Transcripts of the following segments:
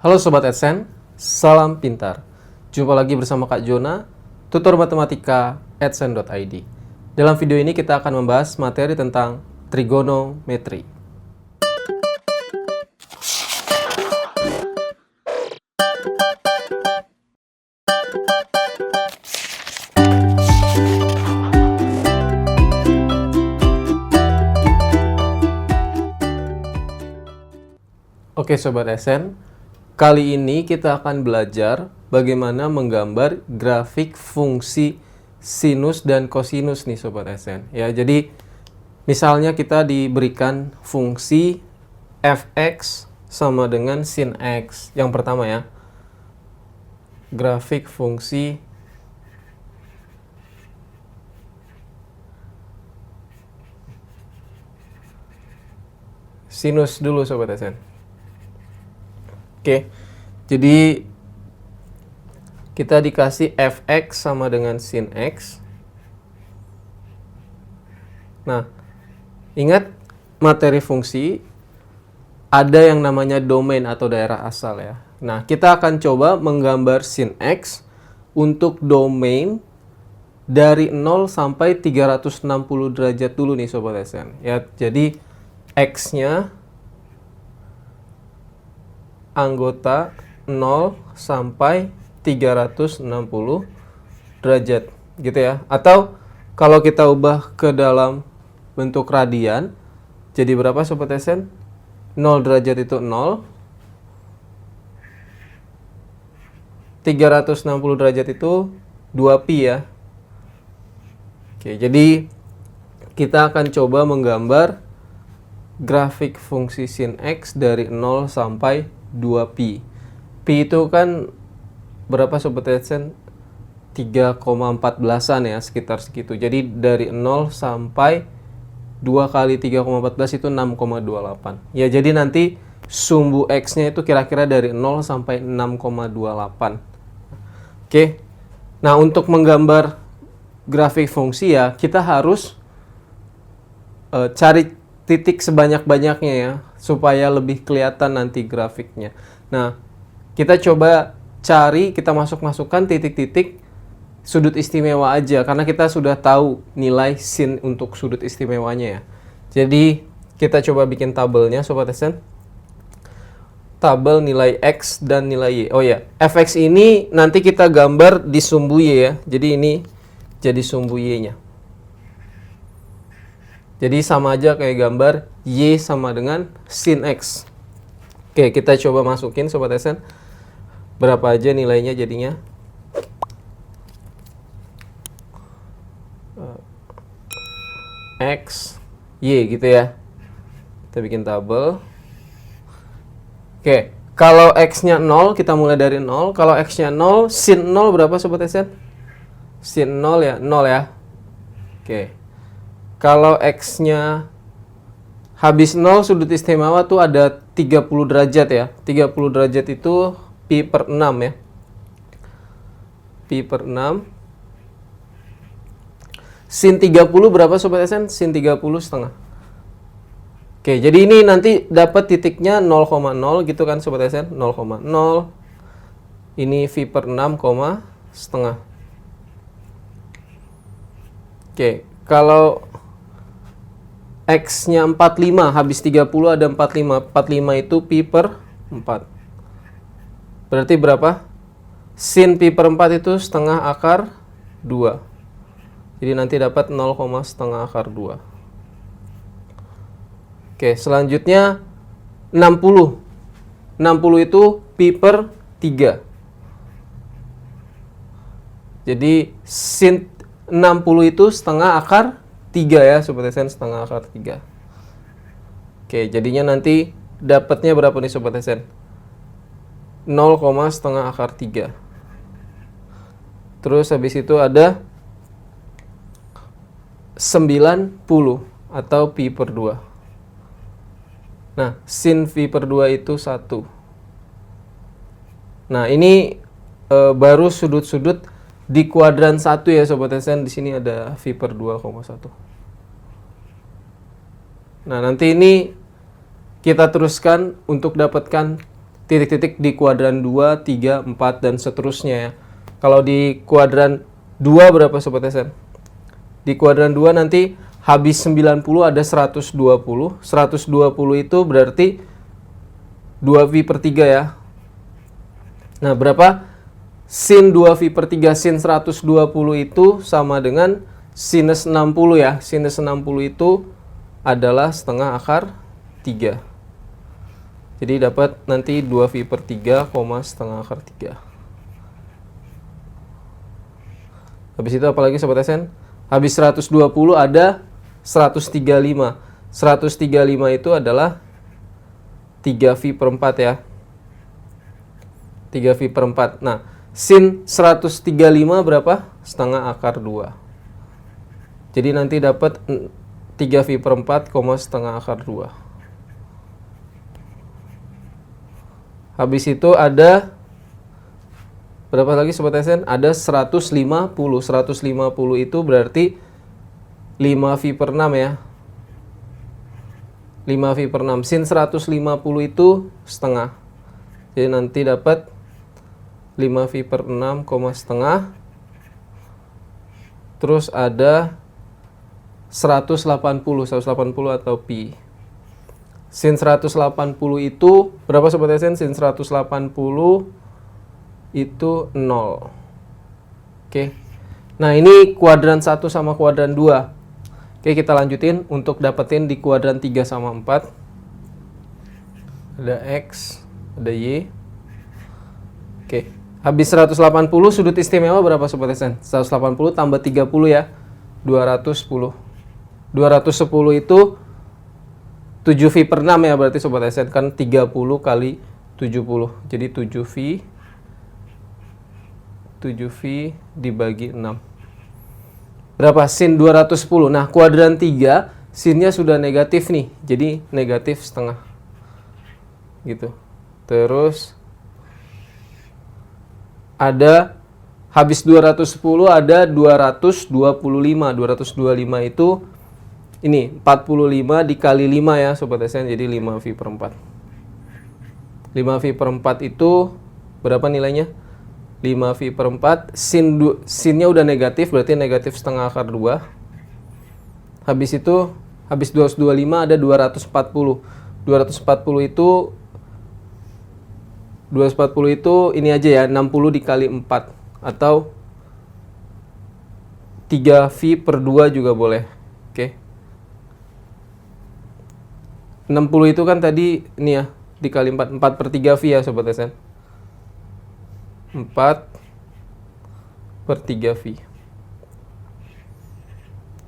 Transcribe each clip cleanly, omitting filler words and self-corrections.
Halo Sobat AdSense, salam pintar. Jumpa lagi bersama Kak Jona, tutor matematika adsense.id. Dalam video ini kita akan membahas materi tentang trigonometri. Oke Sobat AdSense, kali ini kita akan belajar bagaimana menggambar grafik fungsi sinus dan kosinus nih Sobat AdSense. Ya, jadi misalnya kita diberikan fungsi fx sama dengan sin x. Yang pertama ya, grafik fungsi sinus dulu Sobat AdSense. Oke, jadi kita dikasih fx sama dengan sin x. Nah, ingat materi fungsi ada yang namanya domain atau daerah asal ya. Nah, kita akan coba menggambar sin x untuk domain dari 0 sampai 360 derajat dulu nih Sobat AdSense. Ya, jadi x-nya anggota 0 sampai 360 derajat gitu ya. Atau kalau kita ubah ke dalam bentuk radian, jadi berapa Sobat AdSense? 0 derajat itu 0, 360 derajat itu 2pi ya. Oke, jadi kita akan coba menggambar grafik fungsi sin x dari 0 sampai 2pi. Pi itu kan berapa Sobat AdSense? 3,14an ya, sekitar segitu. Jadi dari 0 sampai 2 kali 3,14 itu 6,28. Ya, jadi nanti sumbu x-nya itu kira-kira dari 0 sampai 6,28. Oke. Nah, untuk menggambar grafik fungsi ya, kita harus cari titik sebanyak-banyaknya ya, supaya lebih kelihatan nanti grafiknya. Nah, kita coba cari, kita masukkan titik-titik sudut istimewa aja, karena kita sudah tahu nilai sin untuk sudut istimewanya ya. Jadi, kita coba bikin tabelnya Sobat AdSense. Tabel nilai x dan nilai y. Oh ya, fx ini nanti kita gambar di sumbu y ya. Jadi ini jadi sumbu y-nya. Jadi sama aja kayak gambar y sama dengan sin x. Oke, kita coba masukin Sobat AdSense. Berapa aja nilainya jadinya? X, y gitu ya. Kita bikin tabel. Oke, kalau x-nya 0, kita mulai dari 0. Kalau x-nya 0, sin 0 berapa Sobat AdSense? Sin 0 ya, 0 ya. Oke. Kalau x-nya habis 0, sudut istimewa tuh ada 30 derajat ya. 30 derajat itu pi per 6 ya. Pi per 6. Sin 30 berapa Sobat AdSense? Sin 30 setengah. Oke, jadi ini nanti dapat titiknya 0,0 gitu kan Sobat AdSense? 0,0. Ini V per 6, setengah. Oke, kalau x-nya 45, habis 30 ada 45. 45 itu pi per 4. Berarti berapa? Sin pi per 4 itu setengah akar 2. Jadi nanti dapat 0, setengah akar 2. Oke, selanjutnya 60. 60 itu pi per 3. Jadi sin 60 itu setengah akar 3 ya, Sobat AdSense, setengah akar 3. Oke, jadinya nanti dapatnya berapa nih Sobat AdSense? 0, setengah akar 3. Terus habis itu ada 90 atau pi per 2. Nah, sin v per 2 itu 1. Nah, ini baru sudut-sudut di kuadran 1 ya Sobat AdSense. Di sini ada v per 2,1. Nah, nanti ini kita teruskan untuk dapatkan titik-titik di kuadran 2, 3, 4, dan seterusnya ya. Kalau di kuadran 2 berapa Sobat SN? Di kuadran 2 nanti habis 90 ada 120. 120 itu berarti 2V per 3 ya. Nah, berapa? Sin 2V per 3 sin 120 itu sama dengan sinus 60 ya. Sinus 60 itu adalah setengah akar 3. Jadi dapat nanti 2V per 3, setengah akar 3. Habis itu apalagi Sobat SN? Habis 120 ada 135. 135 itu adalah 3V per 4 ya. 3V per 4. Nah, sin 135 berapa? Setengah akar 2. Jadi nanti dapat 3V per 4, setengah akar 2. Habis itu ada berapa lagi Sobat SN? Ada 150. 150 itu berarti 5V per 6 ya. 5V per 6. Sin 150 itu setengah. Jadi nanti dapat 5V per 6, setengah. Terus ada 180 atau pi. Sin 180 itu berapa Sobat SN? Sin 180 itu 0. Oke. Nah, ini kuadran 1 sama kuadran 2. Oke, kita lanjutin untuk dapetin di kuadran 3 sama 4. Ada X, ada Y. Oke. Habis 180 sudut istimewa berapa Sobat SN? 180 tambah 30 ya. 210. 210 itu 7V per 6 ya berarti Sobat SN, kan 30 kali 70. Jadi 7V dibagi 6. Berapa? Sin 210. Nah, kuadran 3 sinnya sudah negatif nih. Jadi negatif setengah. Gitu. Terus ada habis 210 ada 225. 225 itu ini 45 dikali 5 ya Sobat SN, jadi 5V per 4. 5V per 4 itu berapa nilainya? 5V per 4, sinnya udah negatif, berarti negatif setengah akar 2. Habis itu, habis 225 ada 240. 240 itu ini aja ya, 60 dikali 4. Atau 3V per 2 juga boleh. Oke. 60 itu kan tadi ini ya, dikali 4. 4 per 3V ya Sobat SN. 4 per 3V.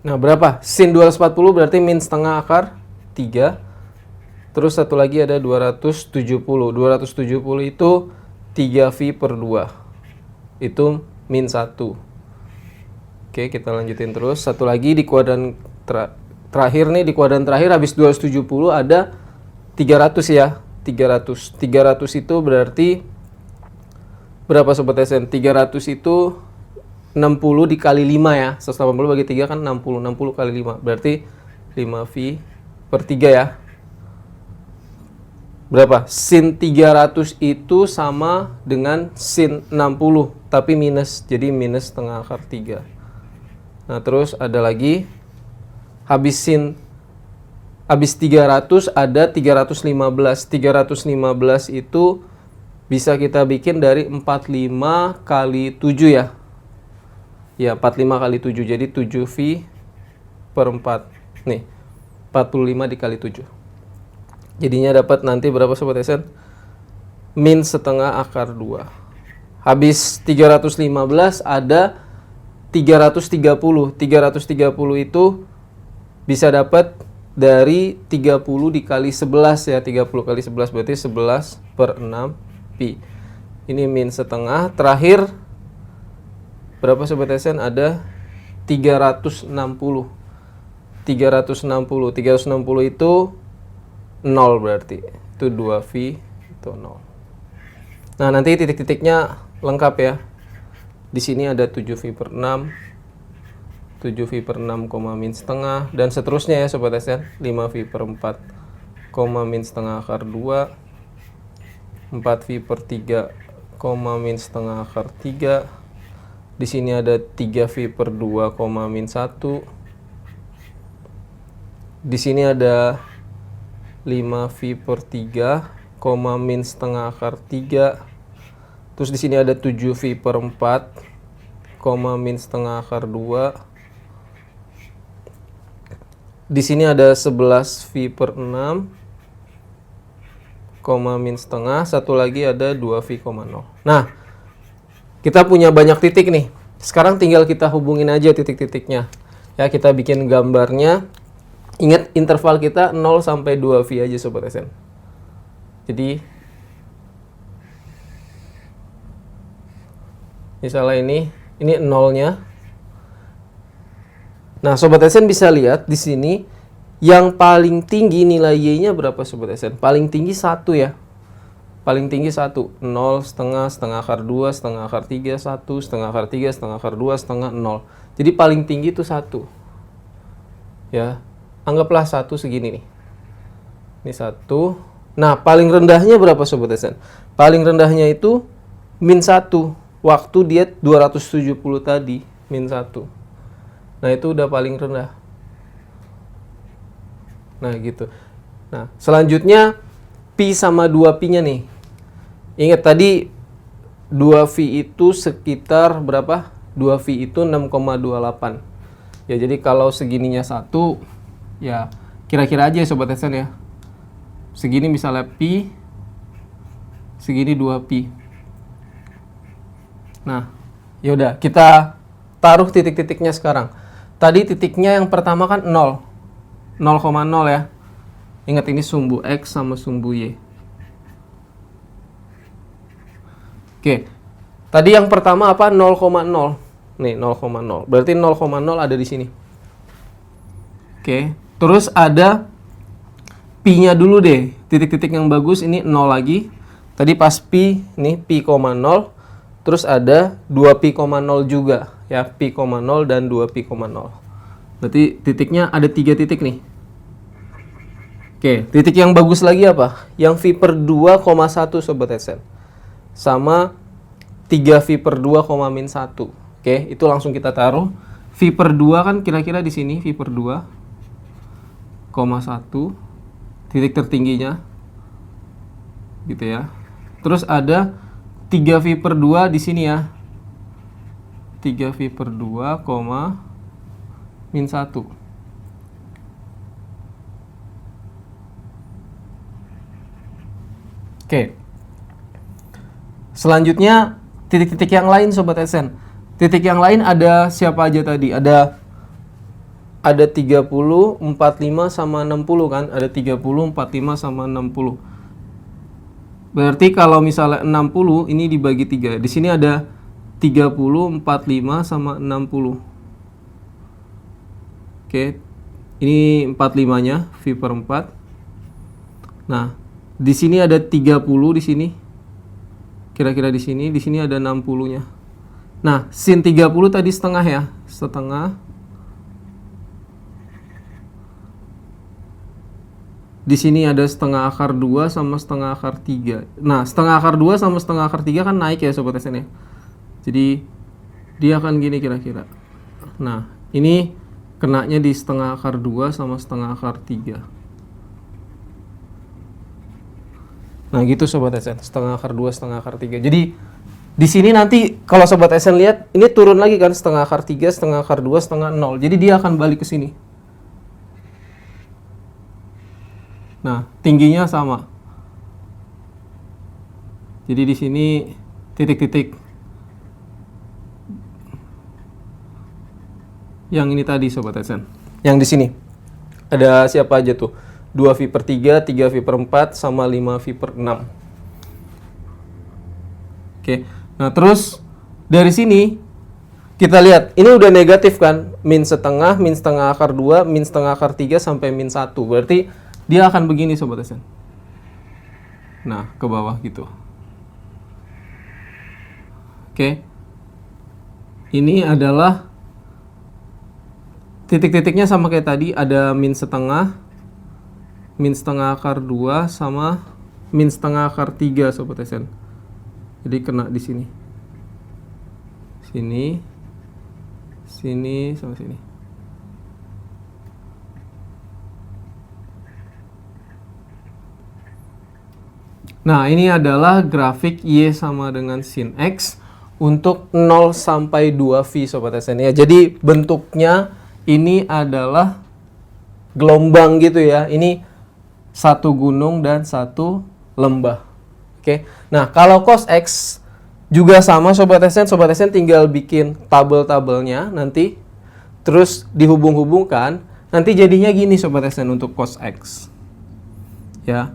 Nah, berapa? Sin 240 berarti min setengah akar 3. Terus satu lagi ada 270. 270 itu 3V per 2. Itu min 1. Oke, kita lanjutin terus. Satu lagi di kuadran terakhir nih, di kuadran terakhir habis 270 ada 300 ya. 300 itu berarti berapa Sobat SN? 300 itu 60 dikali 5 ya. 180 bagi 3 kan 60. 60 kali 5. Berarti 5V per 3 ya. Berapa? Sin 300 itu sama dengan sin 60. Tapi minus. Jadi minus setengah akar 3. Nah, terus ada lagi. Habis 300 ada 315. 315 itu bisa kita bikin dari 45 kali 7 ya. Ya, 45 kali 7. Jadi 7V per 4. Nih, 45 dikali 7. Jadinya dapat nanti berapa Sobat SN? Min setengah akar 2. Habis 315 ada 330. 330 itu bisa dapat dari 30 dikali 11 ya. 30 kali 11 berarti 11 per 6 pi. Ini min setengah. Terakhir berapa Sobat SN? Ada 360. 360 itu 0 berarti. Itu 2V itu 0. Nah, nanti titik-titiknya lengkap ya. Di sini ada 7V per 6. 7V per 6, min setengah. Dan seterusnya ya Sobat SN. 5V per 4, min setengah akar 2. 4V per 3, min setengah akar 3. Di sini ada 3V per 2, min 1. Di sini ada 5V per 3, min setengah akar 3. Terus di sini ada 7V per 4, min setengah akar 2. Di sini ada 11V per 6, min setengah. Satu lagi ada 2V, 0. Nah, kita punya banyak titik nih. Sekarang tinggal kita hubungin aja titik-titiknya. Ya, kita bikin gambarnya. Ingat interval kita 0 sampai 2V aja Sobat SN. Jadi misalnya ini nolnya. Nah, Sobat SN bisa lihat di sini yang paling tinggi nilai Y-nya berapa Sobat SN? Paling tinggi 1 ya. Paling tinggi 1. 0, setengah, setengah akar 2, setengah akar 3, 1, setengah akar 3, setengah akar 2, setengah 0. Jadi paling tinggi itu 1. Ya. Anggaplah 1 segini nih. Ini 1. Nah, paling rendahnya berapa Sobat SN? Paling rendahnya itu min 1. Waktu dia 270 tadi, min 1. Nah, itu udah paling rendah. Nah, gitu. Nah, selanjutnya pi sama 2pi-nya nih. Ingat tadi 2v itu sekitar berapa? 2v itu 6,28. Ya, jadi kalau segininya 1, ya kira-kira aja ya Sobat SN ya. Segini misalnya pi, segini 2pi. Nah, yaudah kita taruh titik-titiknya sekarang. Tadi titiknya yang pertama kan 0. 0,0 ya. Ingat ini sumbu X sama sumbu Y. Oke. Tadi yang pertama apa? 0,0. Nih 0,0. Berarti 0,0 ada di sini. Oke. Terus ada pi-nya dulu deh. Titik-titik yang bagus ini 0 lagi. Tadi pas pi, nih pi, 0. Terus ada 2pi, 0 juga. Ya, pi, 0 dan 2pi, 0. Berarti titiknya ada 3 titik nih. Oke, titik yang bagus lagi apa? Yang V per 2,1 Sobat SN. Sama 3V per 2, min 1. Oke, itu langsung kita taruh. V per 2 kan kira-kira di sini, V per 2, 1. Titik tertingginya. Gitu ya. Terus ada 3V per 2 di sini ya. 3V per 2, min 1. Oke. Selanjutnya titik-titik yang lain Sobat SN. Titik yang lain ada siapa aja tadi? Ada 30, 45 sama 60 kan? Ada 30, 45 sama 60. Berarti kalau misalnya 60 ini dibagi 3. Di sini ada 30, 45 sama 60. Oke. Ini 45-nya, V per 4. Nah, di sini ada 30 di sini. Kira-kira di sini ada 60-nya. Nah, sin 30 tadi setengah ya. Setengah. Di sini ada setengah akar 2 sama setengah akar 3. Nah, setengah akar 2 sama setengah akar 3 kan naik ya Sobat SN ya. Jadi, dia akan gini kira-kira. Nah, ini kenanya di setengah akar 2 sama setengah akar 3. Nah, gitu Sobat SN. Setengah akar 2, setengah akar 3. Jadi, di sini nanti kalau Sobat SN lihat, ini turun lagi kan. Setengah akar 3, setengah akar 2, setengah 0. Jadi, dia akan balik ke sini. Nah, tingginya sama. Jadi di sini titik-titik yang ini tadi Sobat SN. Yang di sini ada siapa aja tuh? 2V per 3, 3V per 4, sama 5V per 6. Oke. Nah, terus dari sini kita lihat, ini udah negatif kan? Min setengah akar 2, min setengah akar 3, sampai min 1. Berarti dia akan begini Sobat SN. Nah, ke bawah gitu. Oke. Ini adalah titik-titiknya sama kayak tadi. Ada min setengah akar 2, sama min setengah akar 3 Sobat Esen. Jadi kena di sini. Sini, sini, sama sini. Nah, ini adalah grafik Y sama dengan sin X untuk 0 sampai 2V Sobat Esen ya. Jadi bentuknya ini adalah gelombang gitu ya. Ini satu gunung dan satu lembah. Oke. Nah, kalau cos X juga sama Sobat Esen. Sobat Esen tinggal bikin tabel-tabelnya nanti. Terus dihubung-hubungkan. Nanti jadinya gini Sobat Esen untuk cos X. Ya.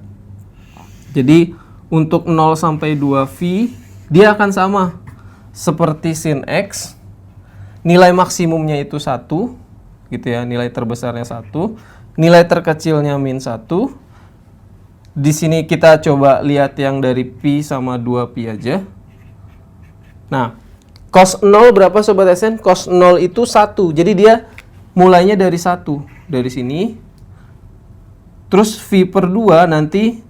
Jadi untuk 0 sampai 2V dia akan sama seperti sin X. Nilai maksimumnya itu 1 gitu ya, nilai terbesarnya 1, nilai terkecilnya min 1. Di sini kita coba lihat yang dari pi sama 2pi aja. Nah, cos 0 berapa Sobat Esen? Cos 0 itu 1. Jadi dia mulainya dari 1 dari sini. Terus V per 2 nanti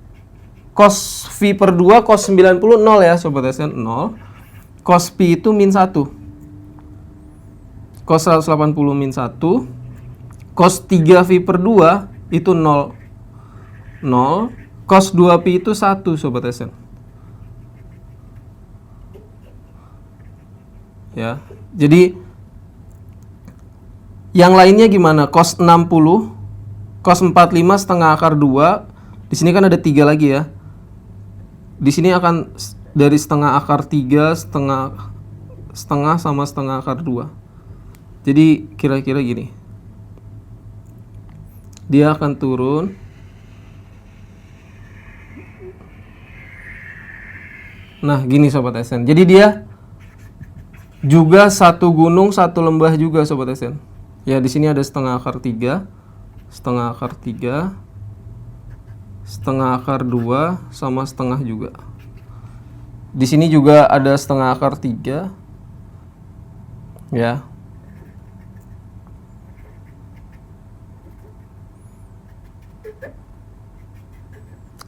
cos V per 2 cos 90 0 ya Sobat Esen, 0. Cos pi itu min 1. Cos 180 min 1. Cos 3V per 2 itu 0. 0. Cos 2pi itu 1 Sobat Esen. Ya. Jadi yang lainnya gimana? Cos 60, cos 45 setengah akar 2. Di sini kan ada 3 lagi ya. Di sini akan dari setengah akar 3, setengah sama setengah akar 2. Jadi kira-kira gini. Dia akan turun. Nah, gini Sobat Esen. Jadi dia juga satu gunung, satu lembah juga Sobat Esen. Ya, di sini ada setengah akar 3, setengah akar 3, setengah akar 2 sama setengah juga. Di sini juga ada setengah akar 3. Ya.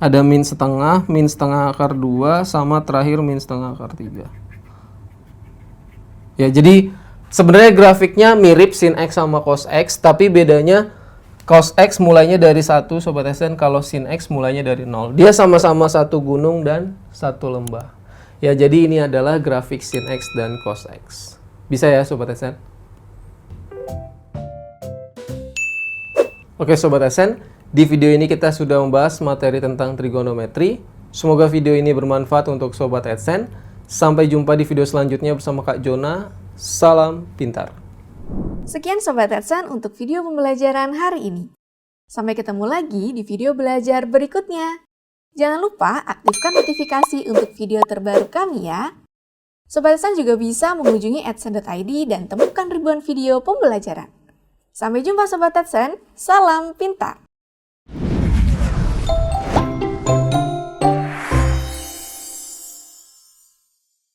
Ada min setengah akar 2 sama terakhir min setengah akar 3. Ya, jadi sebenarnya grafiknya mirip sin X sama cos X, tapi bedanya cos X mulainya dari 1 Sobat Esen, kalau sin X mulainya dari 0. Dia sama-sama satu gunung dan satu lembah. Ya, jadi ini adalah grafik sin X dan cos X. Bisa ya Sobat Esen? Oke Sobat Esen, di video ini kita sudah membahas materi tentang trigonometri. Semoga video ini bermanfaat untuk Sobat Esen. Sampai jumpa di video selanjutnya bersama Kak Jona. Salam pintar. Sekian Sobat Esen untuk video pembelajaran hari ini. Sampai ketemu lagi di video belajar berikutnya. Jangan lupa aktifkan notifikasi untuk video terbaru kami ya. Sobat Esen juga bisa mengunjungi adsense.id dan temukan ribuan video pembelajaran. Sampai jumpa Sobat Esen, salam pintar!